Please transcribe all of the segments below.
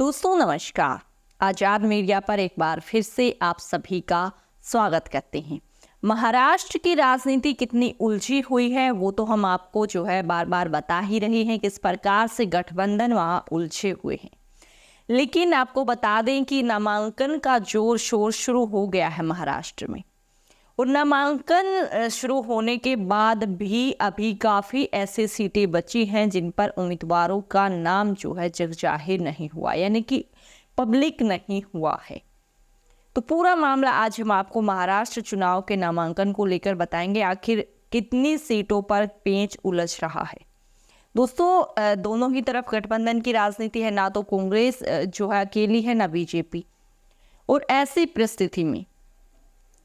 दोस्तों नमस्कार। आजाद मीडिया पर एक बार फिर से आप सभी का स्वागत करते हैं। महाराष्ट्र की राजनीति कितनी उलझी हुई है वो तो हम आपको बार बार बता ही रहे हैं, किस प्रकार से गठबंधन वहां उलझे हुए हैं। लेकिन आपको बता दें कि नामांकन का जोर शोर शुरू हो गया है महाराष्ट्र में, और नामांकन शुरू होने के बाद भी अभी काफ़ी ऐसे सीटें बची हैं जिन पर उम्मीदवारों का नाम जग जाहिर नहीं हुआ, यानी कि पब्लिक नहीं हुआ है। तो पूरा मामला आज हम आपको महाराष्ट्र चुनाव के नामांकन को लेकर बताएंगे, आखिर कितनी सीटों पर पेंच उलझ रहा है। दोस्तों दोनों ही तरफ गठबंधन की राजनीति है, ना तो कांग्रेस अकेली है, ना बीजेपी। और ऐसी परिस्थिति में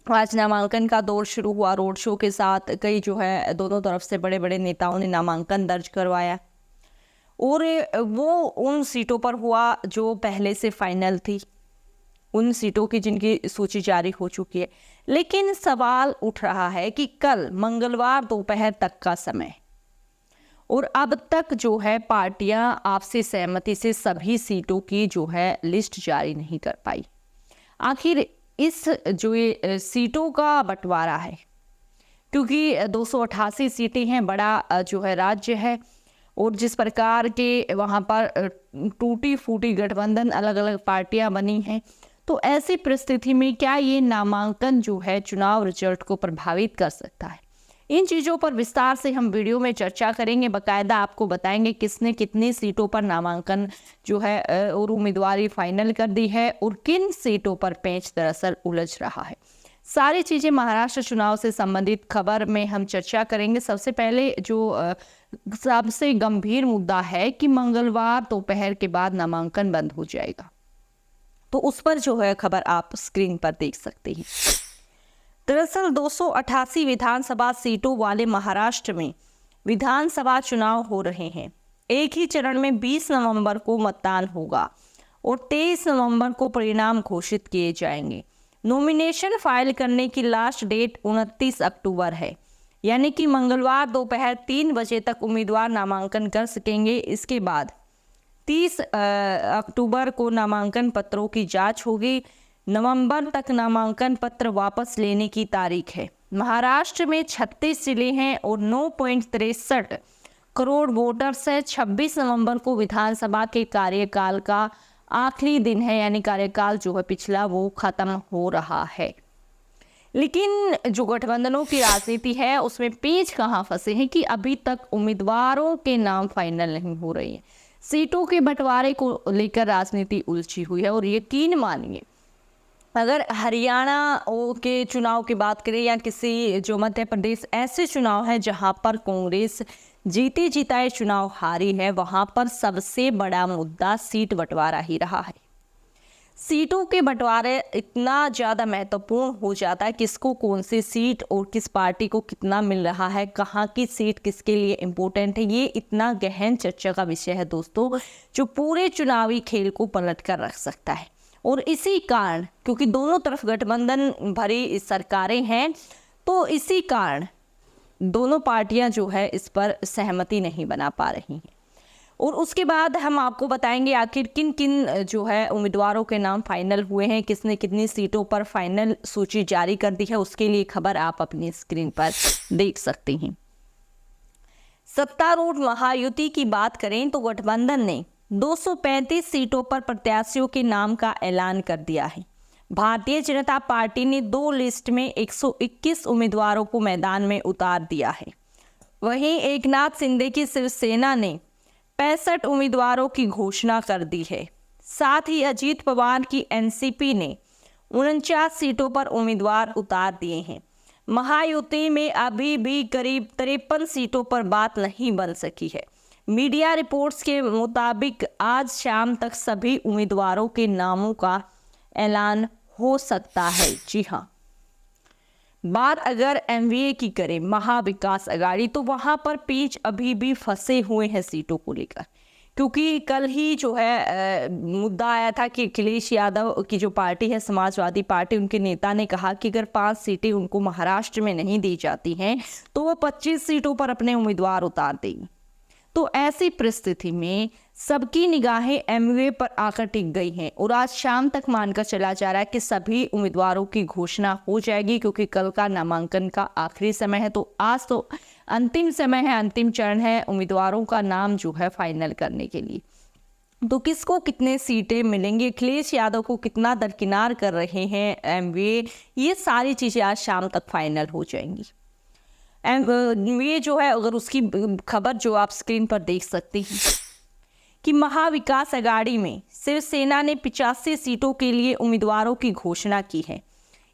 आज नामांकन का दौर शुरू हुआ। रोड शो के साथ कई दोनों तरफ से बड़े बड़े नेताओं ने नामांकन दर्ज करवाया, और वो उन सीटों पर हुआ जो पहले से फाइनल थी, उन सीटों की जिनकी सूची जारी हो चुकी है। लेकिन सवाल उठ रहा है कि कल मंगलवार दोपहर तक का समय, और अब तक पार्टियां आपसी सहमति से सभी सीटों की लिस्ट जारी नहीं कर पाई। आखिर इस सीटों का बंटवारा है, क्योंकि 288 सीटें हैं, बड़ा राज्य है, और जिस प्रकार के वहाँ पर टूटी फूटी गठबंधन अलग अलग पार्टियां बनी हैं, तो ऐसी परिस्थिति में क्या ये नामांकन चुनाव रिजल्ट को प्रभावित कर सकता है? इन चीज़ों पर विस्तार से हम वीडियो में चर्चा करेंगे। बाकायदा आपको बताएंगे किसने कितनी सीटों पर नामांकन और उम्मीदवारी फाइनल कर दी है, और किन सीटों पर पेंच दरअसल उलझ रहा है। सारी चीज़ें महाराष्ट्र चुनाव से संबंधित खबर में हम चर्चा करेंगे। सबसे पहले सबसे गंभीर मुद्दा है कि मंगलवार दोपहर के बाद नामांकन बंद हो जाएगा, तो उस पर खबर आप स्क्रीन पर देख सकते हैं। दरअसल 288 विधानसभा सीटों वाले महाराष्ट्र में विधानसभा चुनाव हो रहे हैं। एक ही चरण में 20 नवंबर को मतदान होगा और 23 नवंबर को परिणाम घोषित किए जाएंगे। नॉमिनेशन फाइल करने की लास्ट डेट 29 अक्टूबर है, यानी कि मंगलवार दोपहर 3 बजे तक उम्मीदवार नामांकन कर सकेंगे। इसके बाद 30 अक्टूबर को नामांकन पत्रों की जांच होगी। नवंबर तक नामांकन पत्र वापस लेने की तारीख है। महाराष्ट्र में 36 जिले हैं और 9.63 करोड़ वोटर्स है। 26 नवंबर को विधानसभा के कार्यकाल का आखिरी दिन है, यानी कार्यकाल पिछला वो खत्म हो रहा है। लेकिन जो गठबंधनों की राजनीति है उसमें पेच कहाँ फंसे हैं कि अभी तक उम्मीदवारों के नाम फाइनल नहीं हो रही है। सीटों के बंटवारे को लेकर राजनीति उलझी हुई है, और यकीन मानिए अगर हरियाणा के चुनाव की बात करें या किसी मध्य प्रदेश ऐसे चुनाव है जहां पर कांग्रेस जीते जिताए चुनाव हारी है, वहां पर सबसे बड़ा मुद्दा सीट बंटवारा ही रहा है। सीटों के बंटवारे इतना ज़्यादा महत्वपूर्ण हो जाता है, किसको कौन सी सीट और किस पार्टी को कितना मिल रहा है, कहाँ की सीट किसके लिए इम्पोर्टेंट है, ये इतना गहन चर्चा का विषय है दोस्तों, जो पूरे चुनावी खेल को पलट कर रख सकता है। और इसी कारण, क्योंकि दोनों तरफ गठबंधन भरी सरकारें हैं, तो इसी कारण दोनों पार्टियां इस पर सहमति नहीं बना पा रही हैं। और उसके बाद हम आपको बताएंगे आखिर किन किन उम्मीदवारों के नाम फाइनल हुए हैं, किसने कितनी सीटों पर फाइनल सूची जारी कर दी है। उसके लिए खबर आप अपनी स्क्रीन पर देख सकते हैं। सत्तारूढ़ महायुति की बात करें तो गठबंधन ने 235 सीटों पर प्रत्याशियों के नाम का ऐलान कर दिया है। भारतीय जनता पार्टी ने 2 लिस्ट में 121 उम्मीदवारों को मैदान में उतार दिया है। वहीं एकनाथ शिंदे की शिवसेना ने 65 उम्मीदवारों की घोषणा कर दी है। साथ ही अजीत पवार की एनसीपी ने 49 सीटों पर उम्मीदवार उतार दिए हैं। महायुति में अभी भी करीब 53 सीटों पर बात नहीं बन सकी है। मीडिया रिपोर्ट्स के मुताबिक आज शाम तक सभी उम्मीदवारों के नामों का ऐलान हो सकता है। जी हाँ, बात अगर एमवीए की करें, महाविकास अघाड़ी, तो वहाँ पर पेच अभी भी फंसे हुए हैं सीटों को लेकर, क्योंकि कल ही मुद्दा आया था कि अखिलेश यादव की जो पार्टी है समाजवादी पार्टी, उनके नेता ने कहा कि अगर 5 सीटें उनको महाराष्ट्र में नहीं दी जाती हैं तो वो 25 सीटों पर अपने उम्मीदवार उतार देंगे। तो ऐसी परिस्थिति में सबकी निगाहें एमवे पर आकर टिक गई हैं और आज शाम तक मानकर चला जा रहा है कि सभी उम्मीदवारों की घोषणा हो जाएगी, क्योंकि कल का नामांकन का आखिरी समय है। तो आज तो अंतिम समय है, अंतिम चरण है उम्मीदवारों का नाम जो है फाइनल करने के लिए। तो किसको कितने सीटें मिलेंगी, अखिलेश यादव को कितना दरकिनार कर रहे हैं एमवे, ये सारी चीज़ें आज शाम तक फाइनल हो जाएंगी। ये जो है, अगर उसकी खबर जो आप स्क्रीन पर देख सकते हैं कि महाविकास अघाड़ी में शिवसेना ने 85 सीटों के लिए उम्मीदवारों की घोषणा की है।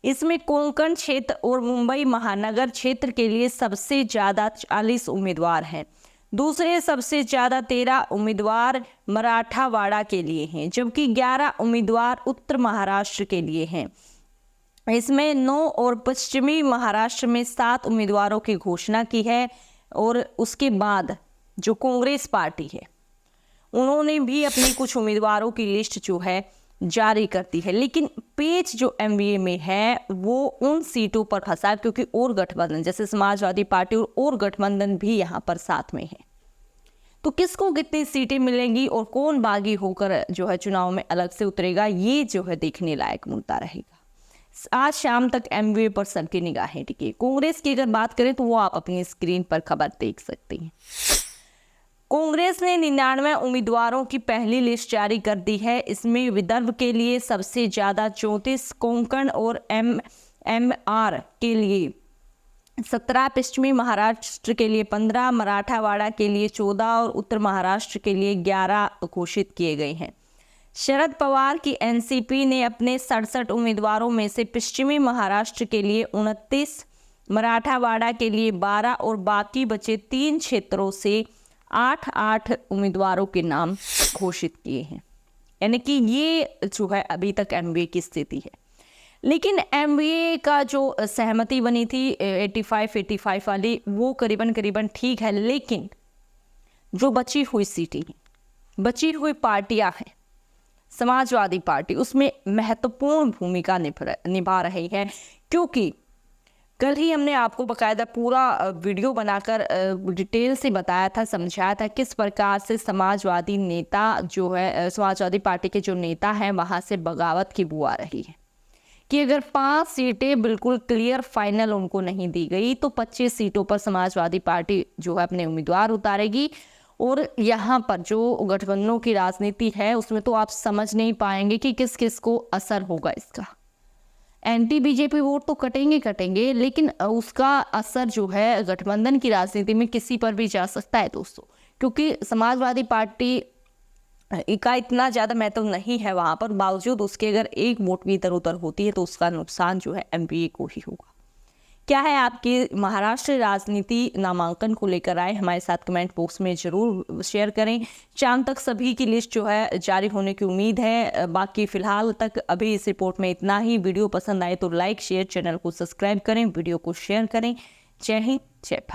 इसमें कोंकण क्षेत्र और मुंबई महानगर क्षेत्र के लिए सबसे ज़्यादा 40 उम्मीदवार हैं। दूसरे सबसे ज़्यादा 13 उम्मीदवार मराठावाड़ा के लिए हैं, जबकि 11 उम्मीदवार उत्तर महाराष्ट्र के लिए हैं। इसमें 9 और पश्चिमी महाराष्ट्र में 7 उम्मीदवारों की घोषणा की है। और उसके बाद जो कांग्रेस पार्टी है, उन्होंने भी अपनी कुछ उम्मीदवारों की लिस्ट जो है जारी करती है। लेकिन पेच जो एमवीए में है वो उन सीटों पर फंसा, क्योंकि और गठबंधन जैसे समाजवादी पार्टी और गठबंधन भी यहाँ पर साथ में है। तो किसको कितनी सीटें मिलेंगी और कौन बागी होकर जो है चुनाव में अलग से उतरेगा, ये जो है देखने लायक मुद्दा रहेगा। आज शाम तक एमवीए पर सबकी निगाहें टिकी। कांग्रेस की अगर बात करें तो वो आप अपनी स्क्रीन पर खबर देख सकते हैं। कांग्रेस ने 99 उम्मीदवारों की पहली लिस्ट जारी कर दी है। इसमें विदर्भ के लिए सबसे ज़्यादा 34, कोंकण और एमआर के लिए 17, पश्चिमी महाराष्ट्र के लिए 15, मराठावाड़ा के लिए 14 और उत्तर महाराष्ट्र के लिए 11 घोषित किए गए हैं। शरद पवार की एनसीपी ने अपने 67 उम्मीदवारों में से पश्चिमी महाराष्ट्र के लिए 29, मराठावाड़ा के लिए 12 और बाकी बचे 3 क्षेत्रों से 8 उम्मीदवारों के नाम घोषित किए हैं। यानी कि ये जो है अभी तक एमवीए की स्थिति है। लेकिन एमवीए का जो सहमति बनी थी 85 वाली, वो करीबन ठीक है। लेकिन जो बची हुई सीटें हैं, बची हुई पार्टियां हैं, समाजवादी पार्टी उसमें महत्वपूर्ण भूमिका निभा रही है। क्योंकि कल ही हमने आपको बकायदा पूरा वीडियो बनाकर डिटेल से बताया था, समझाया था किस प्रकार से समाजवादी नेता जो है, समाजवादी पार्टी के जो नेता हैं वहाँ से बगावत की बू आ रही है कि अगर 5 सीटें बिल्कुल क्लियर फाइनल उनको नहीं दी गई तो 25 सीटों पर समाजवादी पार्टी जो है अपने उम्मीदवार उतारेगी। और यहाँ पर जो गठबंधनों की राजनीति है उसमें तो आप समझ नहीं पाएंगे कि किस किस को असर होगा इसका। एंटी बीजेपी वोट तो कटेंगे, लेकिन उसका असर जो है गठबंधन की राजनीति में किसी पर भी जा सकता है दोस्तों, क्योंकि समाजवादी पार्टी का इतना ज़्यादा महत्व नहीं है वहाँ पर। बावजूद उसके अगर एक वोट भी इधर उधर होती है तो उसका नुकसान जो है एमपीए को ही होगा। क्या है आपकी महाराष्ट्र राजनीति नामांकन को लेकर आए, हमारे साथ कमेंट बॉक्स में जरूर शेयर करें। शाम तक सभी की लिस्ट जो है जारी होने की उम्मीद है। बाकी फिलहाल तक अभी इस रिपोर्ट में इतना ही। वीडियो पसंद आए तो लाइक शेयर, चैनल को सब्सक्राइब करें, वीडियो को शेयर करें। जय हिंद, जय भारत।